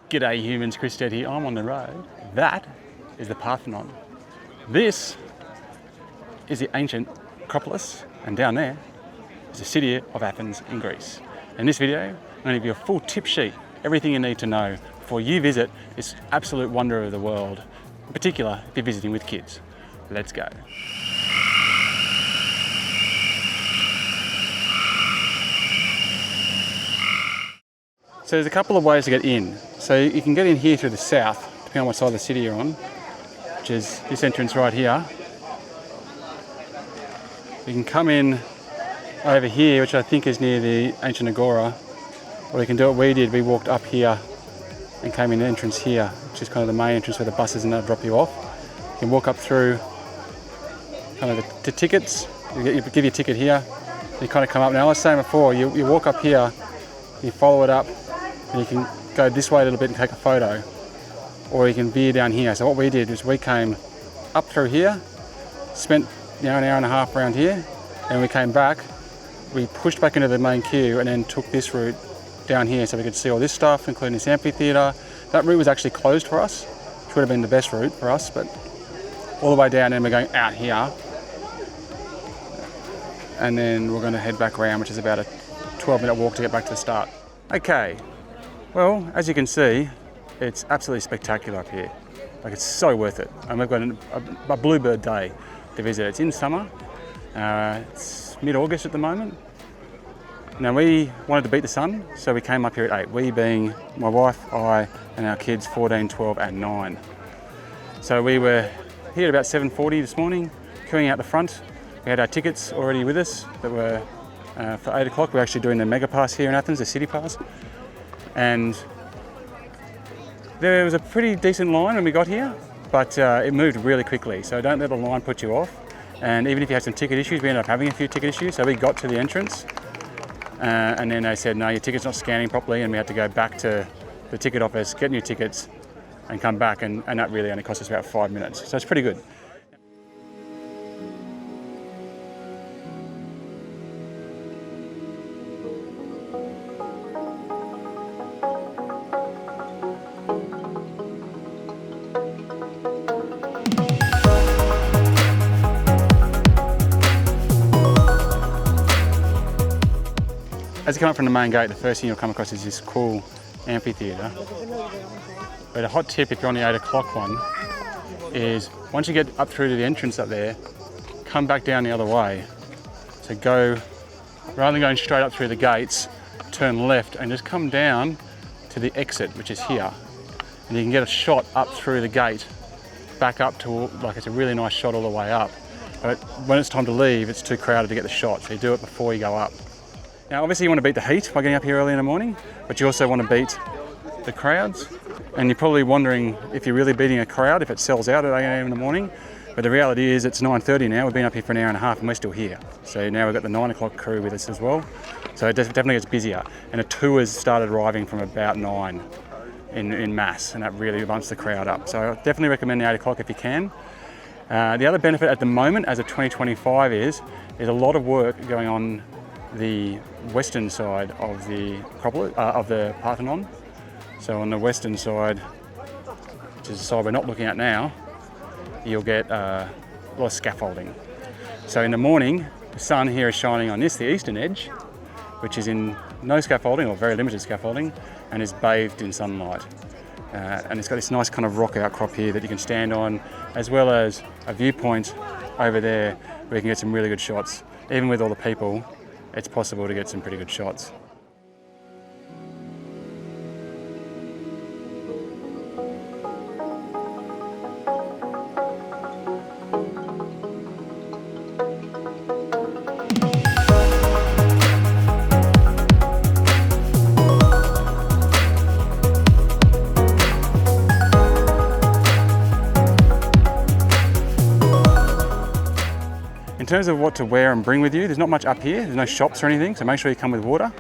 G'day humans, Chris Stead here. I'm on the road. That is the Parthenon. This is the ancient Acropolis, and down there is the city of Athens in Greece. In this video, I'm going to give you a full tip sheet, everything you need to know before you visit this absolute wonder of the world, in particular if you're visiting with kids. Let's go. So there's a couple of ways to get in. So you can get in here through the south, depending on what side of the city you're on, which is this entrance right here. You can come in over here, which I think is near the ancient agora, or you can do what we did. We walked up here and came in the entrance here, which is kind of the main entrance where the buses and that drop you off. You can walk up through kind of the tickets. You give your ticket here, you kind of come up. Now, I was saying before, you walk up here, you follow it up, and you can go this way a little bit and take a photo, or you can veer down here. So what we did is we came up through here, spent an hour and a half around here, and we came back, we pushed back into the main queue and then took this route down here so we could see all this stuff, including this amphitheatre. That route was actually closed for us, which would have been the best route for us, but all the way down, and we're going out here, and then we're going to head back around, which is about a 12-minute walk to get back to the start. Okay, well, as you can see, it's absolutely spectacular up here. Like, it's so worth it. And we've got a bluebird day to visit. It's in summer. It's mid-August at the moment. Now, we wanted to beat the sun, so we came up here at 8. We being my wife, I, and our kids 14, 12, and 9. So we were here at about 7:40 this morning, queuing out the front. We had our tickets already with us that were for 8 o'clock. We're actually doing the mega pass here in Athens, the city pass. And there was a pretty decent line when we got here, but it moved really quickly. So don't let the line put you off. And even if you had some ticket issues, we ended up having a few ticket issues. So we got to the entrance and then they said, no, your ticket's not scanning properly. And we had to go back to the ticket office, get new tickets and come back. And that really only cost us about 5 minutes. So it's pretty good. As you come up from the main gate, the first thing you'll come across is this cool amphitheatre. But a hot tip if you're on the 8 o'clock one is once you get up through to the entrance up there, come back down the other way. So go, rather than going straight up through the gates, turn left and just come down to the exit, which is here. And you can get a shot up through the gate, back up to, like, it's a really nice shot all the way up. But when it's time to leave, it's too crowded to get the shot, so you do it before you go up. Now, obviously you want to beat the heat by getting up here early in the morning, but you also want to beat the crowds. And you're probably wondering if you're really beating a crowd, if it sells out at 8 a.m. in the morning. But the reality is it's 9:30 now. We've been up here for an hour and a half and we're still here. So now we've got the 9 o'clock crew with us as well. So it definitely gets busier. And the tours started arriving from about 9 in mass, and that really bumps the crowd up. So I definitely recommend the 8 o'clock if you can. The other benefit at the moment, as of 2025, is there's a lot of work going on the western side of the Acropolis, of the Parthenon. So on the western side, which is the side we're not looking at now, you'll get a lot of scaffolding. So in the morning, the sun here is shining on this, the eastern edge, which is in no scaffolding or very limited scaffolding, and is bathed in sunlight. And it's got this nice kind of rock outcrop here that you can stand on, as well as a viewpoint over there where you can get some really good shots. Even with all the people, it's possible to get some pretty good shots. In terms of what to wear and bring with you, there's not much up here. There's no shops or anything, so make sure you come with water.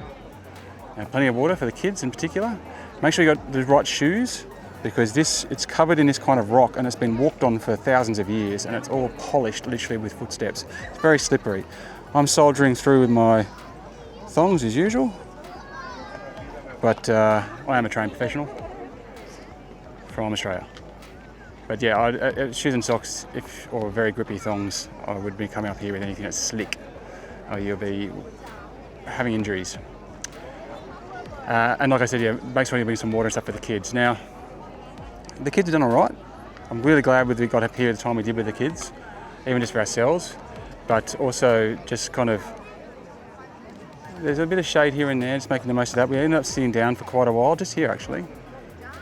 Plenty of water for the kids in particular. Make sure you got the right shoes, because it's covered in this kind of rock and it's been walked on for thousands of years, and it's all polished literally with footsteps. It's very slippery. I'm soldiering through with my thongs as usual, but I am a trained professional. from Australia. But yeah, shoes and socks, or very grippy thongs, I would be coming up here with anything that's slick, or you'll be having injuries. And like I said, yeah, make sure you bring some water and stuff for the kids. Now, the kids have done all right. I'm really glad we got up here at the time we did with the kids, even just for ourselves, but also just kind of, there's a bit of shade here and there, just making the most of that. We ended up sitting down for quite a while, just here actually,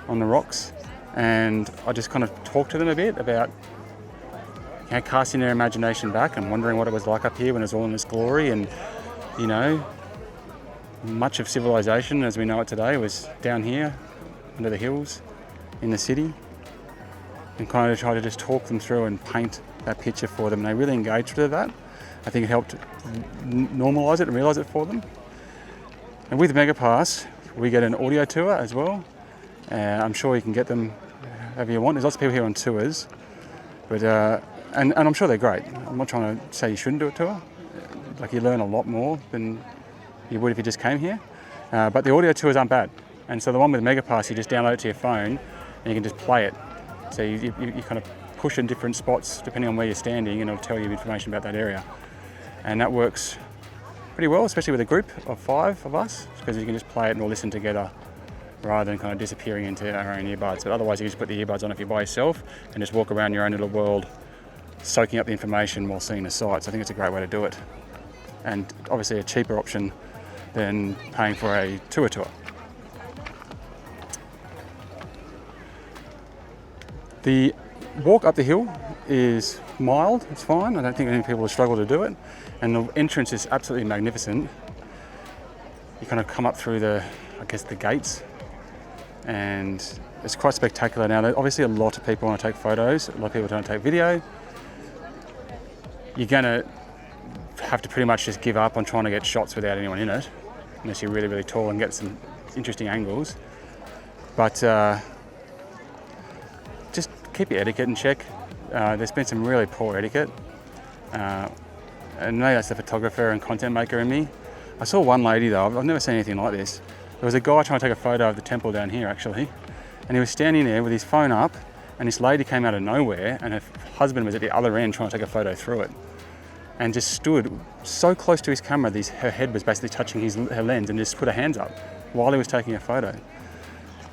on the rocks, and I just kind of talked to them a bit about, you know, casting their imagination back and wondering what it was like up here when it was all in its glory. And, you know, much of civilization as we know it today was down here, under the hills, in the city, and kind of try to just talk them through and paint that picture for them. And they really engaged with that. I think it helped normalise it and realise it for them. And with Megapass, we get an audio tour as well. I'm sure you can get them however you want. There's lots of people here on tours, but and I'm sure they're great. I'm not trying to say you shouldn't do a tour. Like, you learn a lot more than you would if you just came here. But the audio tours aren't bad. And so the one with Megapass, you just download it to your phone and you can just play it. So you kind of push in different spots depending on where you're standing, and it'll tell you information about that area. And that works pretty well, especially with a group of 5 of us, because you can just play it and all listen together rather than kind of disappearing into our own earbuds. But otherwise, you can just put the earbuds on if you're by yourself and just walk around your own little world, soaking up the information while seeing the sights. I think it's a great way to do it. And obviously a cheaper option than paying for a tour. The walk up the hill is mild, it's fine. I don't think many people will struggle to do it. And the entrance is absolutely magnificent. You kind of come up through the gates, and it's quite spectacular. Now, obviously a lot of people want to take photos, a lot of people don't take video. You're gonna have to pretty much just give up on trying to get shots without anyone in it, unless you're really, really tall and get some interesting angles. But just keep your etiquette in check. There's been some really poor etiquette. And maybe that's the photographer and content maker in me. I saw one lady though, I've never seen anything like this. There was a guy trying to take a photo of the temple down here actually, and he was standing there with his phone up, and this lady came out of nowhere, and her husband was at the other end trying to take a photo through it, and just stood so close to his camera, her head was basically touching her lens, and just put her hands up while he was taking a photo.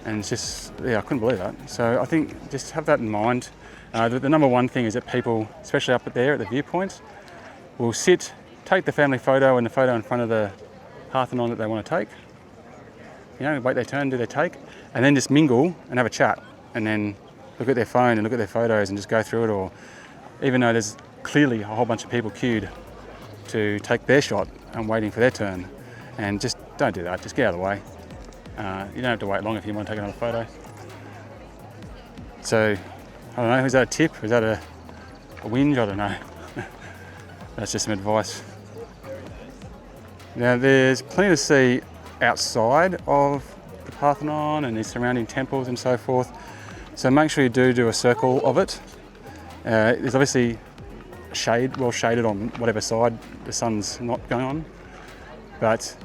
And it's just, yeah, I couldn't believe that. So I think just have that in mind. The number one thing is that people, especially up there at the viewpoints, will take the family photo and the photo in front of the Parthenon that they want to take. You know, wait their turn, do their take, and then just mingle and have a chat, and then look at their phone and look at their photos and just go through it all. Even though there's clearly a whole bunch of people queued to take their shot and waiting for their turn. And just don't do that, just get out of the way. You don't have to wait long if you want to take another photo. So, I don't know, is that a tip? Is that a whinge? I don't know. That's just some advice. Now, there's plenty to see outside of the Parthenon and the surrounding temples and so forth. So make sure you do a circle of it. There's obviously well shaded on whatever side the sun's not going on. But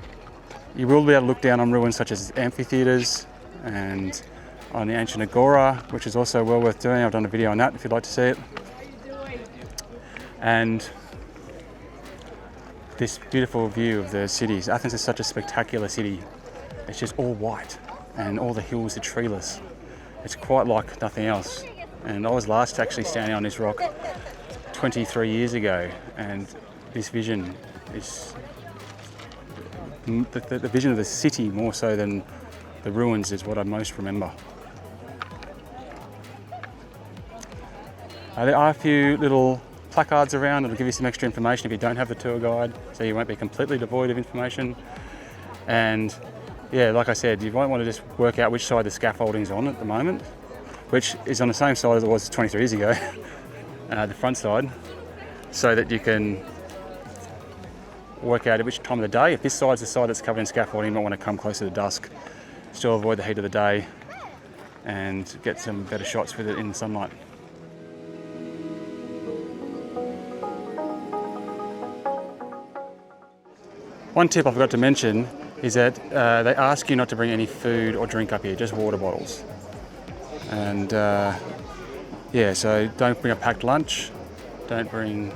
you will be able to look down on ruins such as amphitheatres and on the ancient agora, which is also well worth doing. I've done a video on that if you'd like to see it. And this beautiful view of the cities. Athens is such a spectacular city. It's just all white and all the hills are treeless. It's quite like nothing else. And I was last actually standing on this rock 23 years ago, and this vision is the vision of the city more so than the ruins is what I most remember. There are a few little placards around that'll give you some extra information if you don't have the tour guide, so you won't be completely devoid of information. And yeah, like I said, you might want to just work out which side the scaffolding's on at the moment, which is on the same side as it was 23 years ago, the front side, so that you can work out at which time of the day. If this side's the side that's covered in scaffolding, you might want to come closer to dusk, still avoid the heat of the day, and get some better shots with it in the sunlight. One tip I forgot to mention is that they ask you not to bring any food or drink up here, just water bottles. And yeah, so don't bring a packed lunch, don't bring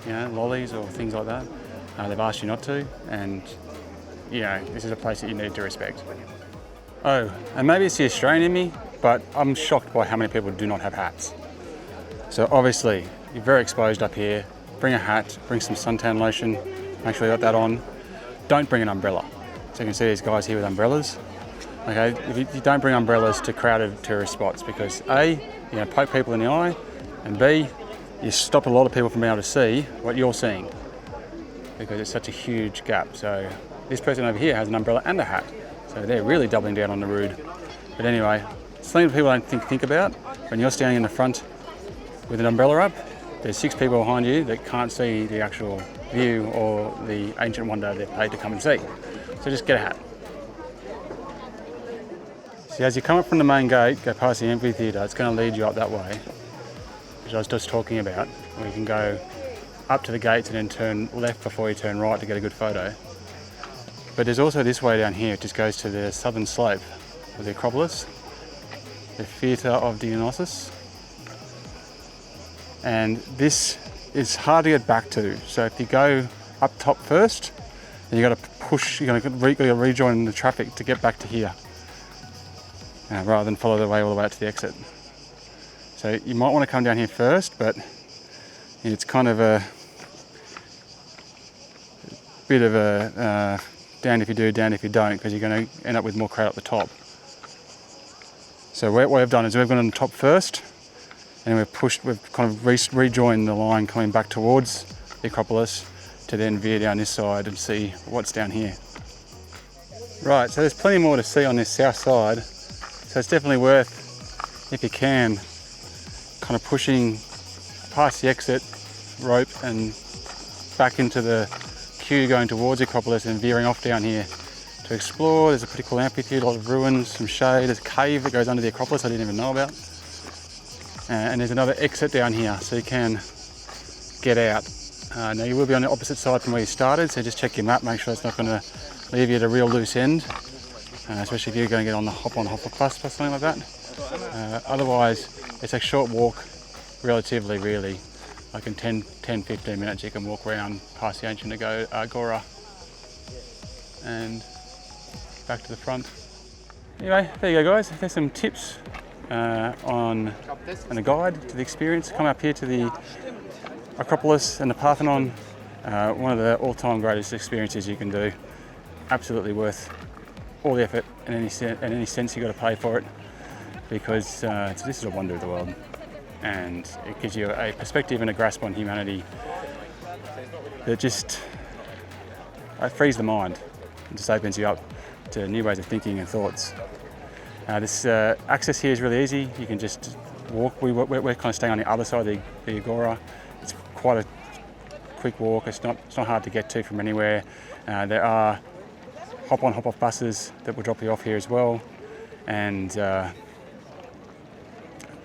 lollies or things like that. They've asked you not to, and this is a place that you need to respect. Oh, and maybe it's the Australian in me, but I'm shocked by how many people do not have hats. So obviously, you're very exposed up here. Bring a hat, bring some suntan lotion, make sure you got that on. Don't bring an umbrella. So you can see these guys here with umbrellas. Okay, if you don't bring umbrellas to crowded tourist spots, because A, you poke people in the eye, and B, you stop a lot of people from being able to see what you're seeing, because it's such a huge gap. So this person over here has an umbrella and a hat, so they're really doubling down on the rude. But anyway, something people don't think about when you're standing in the front with an umbrella up. There's 6 people behind you that can't see the actual view or the ancient wonder they've paid to come and see. So just get a hat. So as you come up from the main gate, go past the amphitheatre, it's going to lead you up that way, which I was just talking about, where you can go up to the gates and then turn left before you turn right to get a good photo. But there's also this way down here, it just goes to the southern slope of the Acropolis, the Theatre of Dionysus. And this is hard to get back to. So if you go up top first, then you've got to push, you're going to rejoin the traffic to get back to here, rather than follow the way all the way out to the exit. So you might want to come down here first, but it's kind of a bit of a down if you do, down if you don't, because you're going to end up with more crowd at the top. So what we've done is we've gone on the top first, and we've kind of rejoined the line coming back towards the Acropolis to then veer down this side and see what's down here. Right, so there's plenty more to see on this south side, so it's definitely worth, if you can, kind of pushing past the exit rope and back into the queue going towards the Acropolis and veering off down here to explore. There's a pretty cool amphitheatre, a lot of ruins, some shade. There's a cave that goes under the Acropolis I didn't even know about. And there's another exit down here, so you can get out. Now you will be on the opposite side from where you started, so just check your map, make sure it's not going to leave you at a real loose end, especially if you're going to get on the hop-on, hop-off bus or something like that. Otherwise, it's a short walk, relatively, really. Like in 10-15 minutes you can walk around past the ancient agora and back to the front. Anyway, there you go guys, there's some tips on a guide to the experience. Come up here to the Acropolis and the Parthenon, one of the all-time greatest experiences you can do. Absolutely worth all the effort and any cents you got to pay for it, because this is a wonder of the world, and it gives you a perspective and a grasp on humanity that just frees the mind and just opens you up to new ways of thinking and thoughts. This access here is really easy. You can just walk. We're kind of staying on the other side of the agora. It's quite a quick walk. It's not hard to get to from anywhere. There are hop-on, hop-off buses that will drop you off here as well, and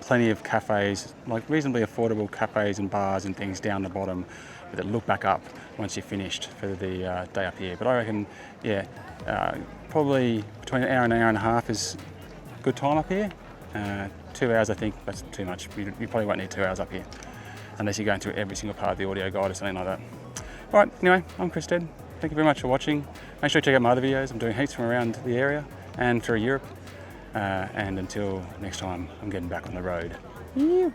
plenty of cafes, like reasonably affordable cafes and bars and things down the bottom that look back up once you're finished for the day up here. But I reckon, probably between an hour and a half is a good time up here. 2 hours, I think, that's too much. You probably won't need 2 hours up here, unless you're going through every single part of the audio guide or something like that. All right, anyway, I'm Chris Dead. Thank you very much for watching. Make sure you check out my other videos. I'm doing heaps from around the area and through Europe. And until next time, I'm getting back on the road. Yeah.